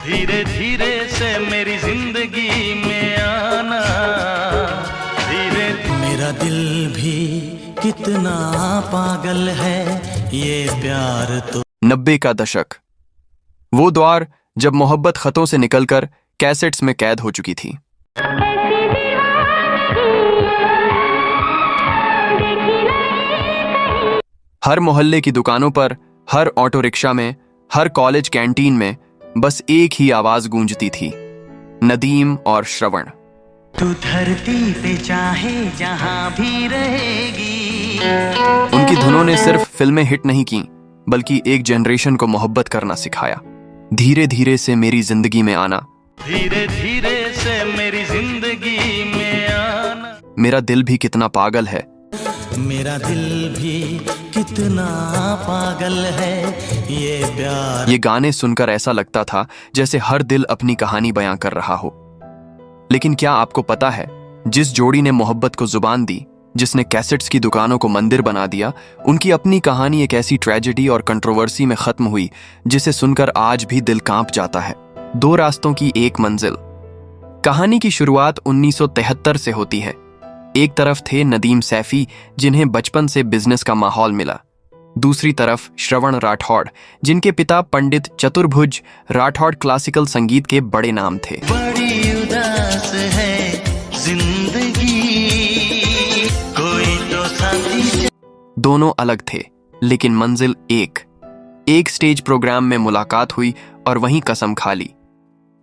धीरे धीरे से मेरी जिंदगी में आना, धीरे मेरा दिल भी कितना पागल है, ये प्यार तो। 90 का दशक, वो दौर जब मोहब्बत खतों से निकलकर कैसेट्स में कैद हो चुकी थी। हर मोहल्ले की दुकानों पर, हर ऑटो रिक्शा में, हर कॉलेज कैंटीन में बस एक ही आवाज गूंजती थी, नदीम और श्रवण। तू धरती पे चाहे जहां भी रहेगी। उनकी धुनों ने सिर्फ फिल्में हिट नहीं की, बल्कि एक जनरेशन को मोहब्बत करना सिखाया। धीरे धीरे से मेरी जिंदगी में आना, धीरे धीरे से मेरी जिंदगी में आना, मेरा दिल भी कितना पागल है, मेरा दिल भी कितना पागल है, ये प्यार। ये गाने सुनकर ऐसा लगता था जैसे हर दिल अपनी कहानी बयां कर रहा हो। लेकिन क्या आपको पता है, जिस जोड़ी ने मोहब्बत को जुबान दी, जिसने कैसेट्स की दुकानों को मंदिर बना दिया, उनकी अपनी कहानी एक ऐसी ट्रेजेडी और कंट्रोवर्सी में खत्म हुई जिसे सुनकर आज भी दिल कांप जाता है। 2 रास्तों की एक मंजिल। कहानी की शुरुआत 1973 से होती है। एक तरफ थे नदीम सैफी, जिन्हें बचपन से बिजनेस का माहौल मिला। दूसरी तरफ श्रवण राठौड़, जिनके पिता पंडित चतुर्भुज राठौड़ क्लासिकल संगीत के बड़े नाम थे। बड़ी उदास है जिंदगी, कोई तो साथी। दोनों अलग थे, लेकिन मंजिल एक स्टेज प्रोग्राम में मुलाकात हुई और वहीं कसम खा ली,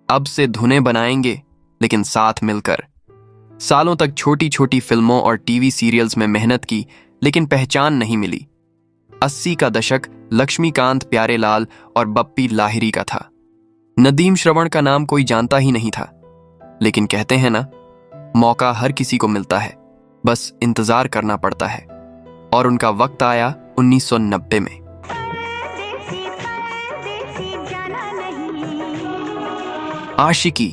अब से धुनें बनाएंगे, लेकिन साथ मिलकर। सालों तक छोटी छोटी फिल्मों और टीवी सीरियल्स में मेहनत की, लेकिन पहचान नहीं मिली। 80 का दशक लक्ष्मीकांत प्यारेलाल और बप्पी लाहिरी का था। नदीम श्रवण का नाम कोई जानता ही नहीं था, लेकिन कहते हैं ना, मौका हर किसी को मिलता है, बस इंतजार करना पड़ता है। और उनका वक्त आया 1990 में। आशिकी,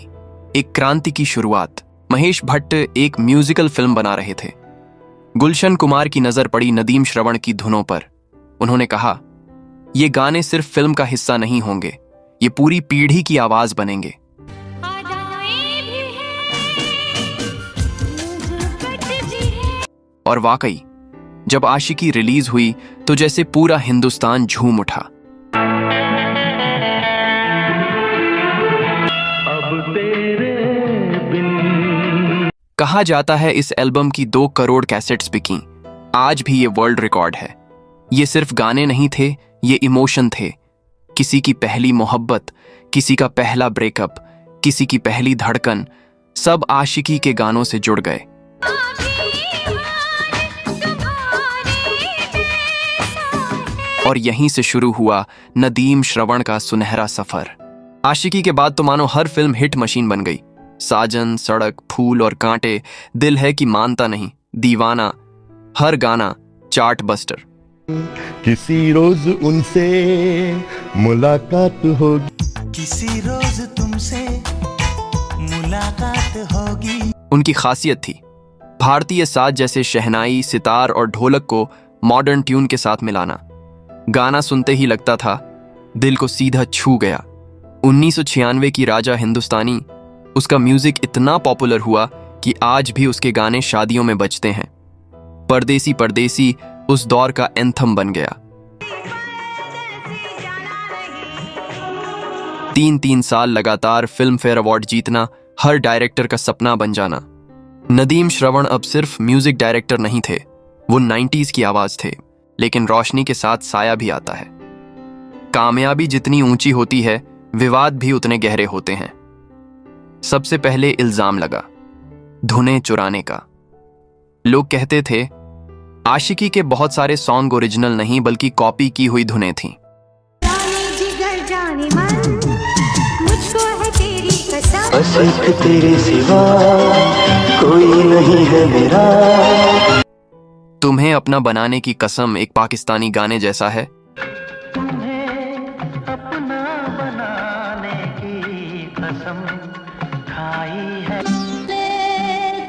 एक क्रांति की शुरुआत। महेश भट्ट एक म्यूजिकल फिल्म बना रहे थे। गुलशन कुमार की नजर पड़ी नदीम श्रवण की धुनों पर। उन्होंने कहा, ये गाने सिर्फ फिल्म का हिस्सा नहीं होंगे, ये पूरी पीढ़ी की आवाज बनेंगे। और वाकई, जब आशिकी रिलीज हुई तो जैसे पूरा हिंदुस्तान झूम उठा। कहा जाता है इस एल्बम की 2 करोड़ कैसेट्स बिकीं। आज भी ये वर्ल्ड रिकॉर्ड है। ये सिर्फ गाने नहीं थे, ये इमोशन थे। किसी की पहली मोहब्बत, किसी का पहला ब्रेकअप, किसी की पहली धड़कन, सब आशिकी के गानों से जुड़ गए। और यहीं से शुरू हुआ नदीम श्रवण का सुनहरा सफर। आशिकी के बाद तो मानो हर फिल्म हिट मशीन बन गई। साजन, सड़क, फूल और कांटे, दिल है कि मानता नहीं, दीवाना, हर गाना चार्ट बस्टर। किसी रोज उनसे मुलाकात होगी, किसी रोज तुमसे मुलाकात होगी। उनकी खासियत थी भारतीय साज जैसे शहनाई, सितार और ढोलक को मॉडर्न ट्यून के साथ मिलाना। गाना सुनते ही लगता था दिल को सीधा छू गया। 1996 की राजा हिंदुस्तानी, उसका म्यूजिक इतना पॉपुलर हुआ कि आज भी उसके गाने शादियों में बजते हैं। परदेसी परदेसी उस दौर का एंथम बन गया। 3 साल लगातार फिल्म फेयर अवार्ड जीतना हर डायरेक्टर का सपना बन जाना। नदीम श्रवण अब सिर्फ म्यूजिक डायरेक्टर नहीं थे, वो 90s की आवाज थे। लेकिन रोशनी के साथ साया भी आता है। कामयाबी जितनी ऊंची होती है, विवाद भी उतने गहरे होते हैं। सबसे पहले इल्जाम लगा धुनें चुराने का। लोग कहते थे आशिकी के बहुत सारे सॉन्ग ओरिजिनल नहीं बल्कि कॉपी की हुई धुनें थीं। बस एक तेरे सिवा कोई नहीं है मेरा। तुम्हें अपना बनाने की कसम एक पाकिस्तानी गाने जैसा है। तुम्हें अपना बनाने की कसम खाई है,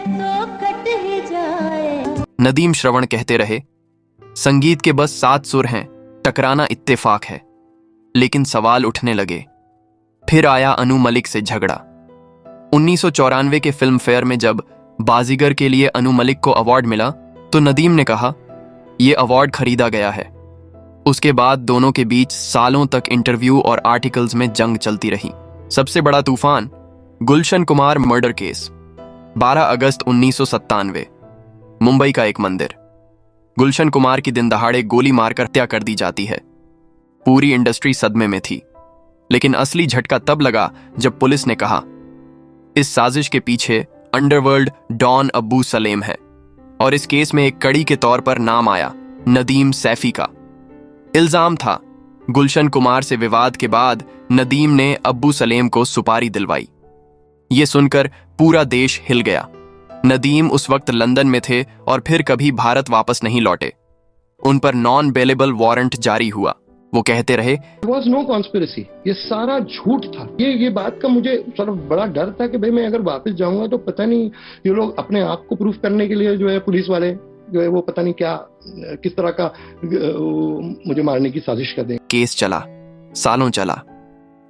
तो कट ही जाए। नदीम श्रवण कहते रहे, संगीत के बस 7 सुर हैं, टकराना इत्तेफाक है। लेकिन सवाल उठने लगे, फिर आया अनु मलिक से झगड़ा। 1994 के फिल्म फेयर में जब बाजीगर के लिए अनु मलिक को अवार्ड मिला तो नदीम ने कहा, यह अवार्ड खरीदा गया है। उसके बाद दोनों के बीच सालों तक इंटरव्यू और आर्टिकल्स में जंग चलती रही। सबसे बड़ा तूफान, गुलशन कुमार मर्डर केस। 12 अगस्त 1997, मुंबई का एक मंदिर। गुलशन कुमार की दिन दहाड़े गोली मारकर हत्या कर दी जाती है। पूरी इंडस्ट्री सदमे में थी, लेकिन असली झटका तब लगा जब पुलिस ने कहा, इस साजिश के पीछे अंडरवर्ल्ड डॉन अब्बू सलेम है और इस केस में एक कड़ी के तौर पर नाम आया नदीम सैफी का। इल्जाम था, गुलशन कुमार से विवाद के बाद नदीम ने अब्बू सलेम को सुपारी दिलवाई। ये सुनकर पूरा देश हिल गया। नदीम उस वक्त लंदन में थे और फिर कभी भारत वापस नहीं लौटे। उन पर नॉन बेलेबल वारंट जारी हुआ। वो कहते रहे, वॉज नो कॉन्स्पिरेसी, ये सारा झूठ था। ये बात का मुझे बड़ा डर था कि भाई मैं अगर वापस जाऊंगा तो पता नहीं ये लोग अपने आप को प्रूफ करने के लिए जो है पुलिस वाले जो है वो पता नहीं क्या किस तरह का मुझे मारने की साजिश कर दें। केस चला, सालों चला।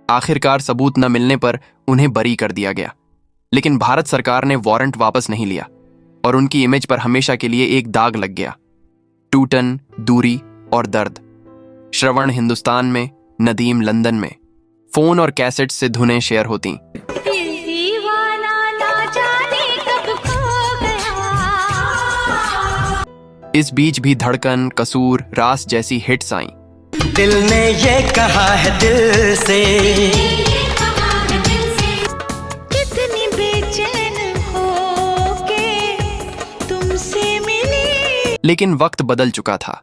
आखिरकार सबूत न मिलने पर उन्हें बरी कर दिया गया, लेकिन भारत सरकार ने वारंट वापस नहीं लिया और उनकी इमेज पर हमेशा के लिए एक दाग लग गया। टूटन, दूरी और दर्द। श्रवण हिंदुस्तान में, नदीम लंदन में। फोन और कैसेट से धुनें शेयर होती। इस बीच भी धड़कन, कसूर, रास जैसी हिट्स आई। दिल ने ये कहा है दिल से, कितनी बेचैन हो के तुमसे मिली। लेकिन वक्त बदल चुका था।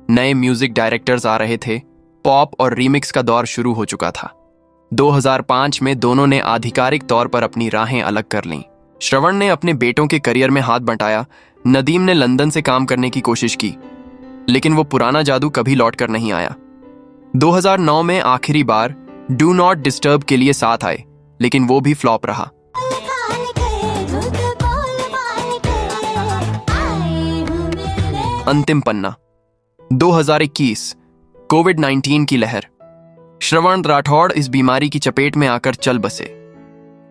नए म्यूजिक डायरेक्टर्स आ रहे थे। पॉप और रीमिक्स का दौर शुरू हो चुका था। 2005 में दोनों ने आधिकारिक तौर पर अपनी राहें अलग कर लीं। श्रवण ने अपने बेटों के करियर में हाथ बंटाया। नदीम ने लंदन से काम करने की कोशिश की, लेकिन वो पुराना जादू कभी लौट कर नहीं आया। 2009 में आखिरी बार डू नॉट डिस्टर्ब के लिए साथ आए, लेकिन वो भी फ्लॉप रहा। अंतिम पन्ना 2021, कोविड-19 की लहर। श्रवण राठौड़ इस बीमारी की चपेट में आकर चल बसे।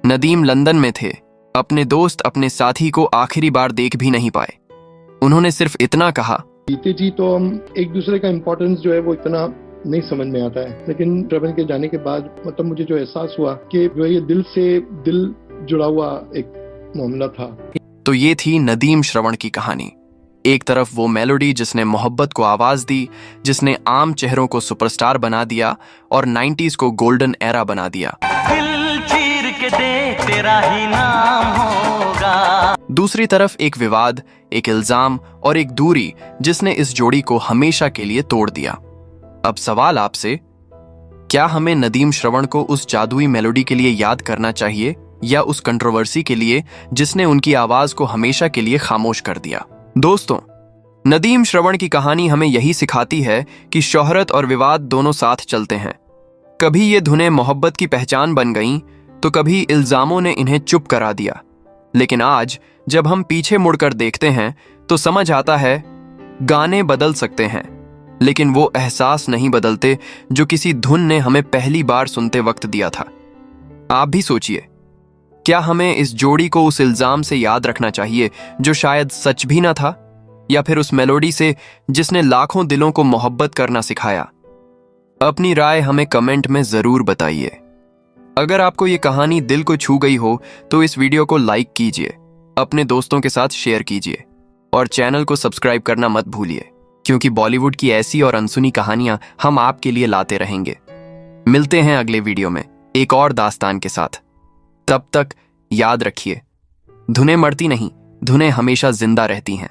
नदीम लंदन में थे। अपने दोस्त, अपने साथी को आखिरी बार देख भी नहीं पाए। उन्होंने सिर्फ इतना कहा, बीते जी तो हम एक दूसरे का इम्पोर्टेंस जो है वो इतना नहीं समझ में आता है, लेकिन श्रवण के जाने के बाद मतलब मुझे जो एहसास हुआ कि जो ये दिल से दिल जुड़ा हुआ एक मामला था। तो ये थी नदीम श्रवण की कहानी। एक तरफ वो मेलोडी जिसने मोहब्बत को आवाज दी, जिसने आम चेहरों को सुपरस्टार बना दिया और 90s को गोल्डन एरा बना दिया। दिल चीर के दे तेरा ही नाम होगा। दूसरी तरफ एक विवाद, एक इल्जाम और एक दूरी जिसने इस जोड़ी को हमेशा के लिए तोड़ दिया। अब सवाल आपसे, क्या हमें नदीम श्रवण को उस जादुई मेलोडी के लिए याद करना चाहिए या उस कंट्रोवर्सी के लिए जिसने उनकी आवाज को हमेशा के लिए खामोश कर दिया? दोस्तों, नदीम श्रवण की कहानी हमें यही सिखाती है कि शोहरत और विवाद दोनों साथ चलते हैं। कभी ये धुनें मोहब्बत की पहचान बन गईं, तो कभी इल्जामों ने इन्हें चुप करा दिया। लेकिन आज जब हम पीछे मुड़कर देखते हैं तो समझ आता है, गाने बदल सकते हैं, लेकिन वो एहसास नहीं बदलते जो किसी धुन ने हमें पहली बार सुनते वक्त दिया था। आप भी सोचिए, क्या हमें इस जोड़ी को उस इल्जाम से याद रखना चाहिए जो शायद सच भी ना था, या फिर उस मेलोडी से जिसने लाखों दिलों को मोहब्बत करना सिखाया? अपनी राय हमें कमेंट में जरूर बताइए। अगर आपको ये कहानी दिल को छू गई हो तो इस वीडियो को लाइक कीजिए, अपने दोस्तों के साथ शेयर कीजिए और चैनल को सब्सक्राइब करना मत भूलिए, क्योंकि बॉलीवुड की ऐसी और अनसुनी कहानियां हम आपके लिए लाते रहेंगे। मिलते हैं अगले वीडियो में एक और दास्तान के साथ। तब तक याद रखिए, धुनें मरती नहीं, धुनें हमेशा जिंदा रहती हैं।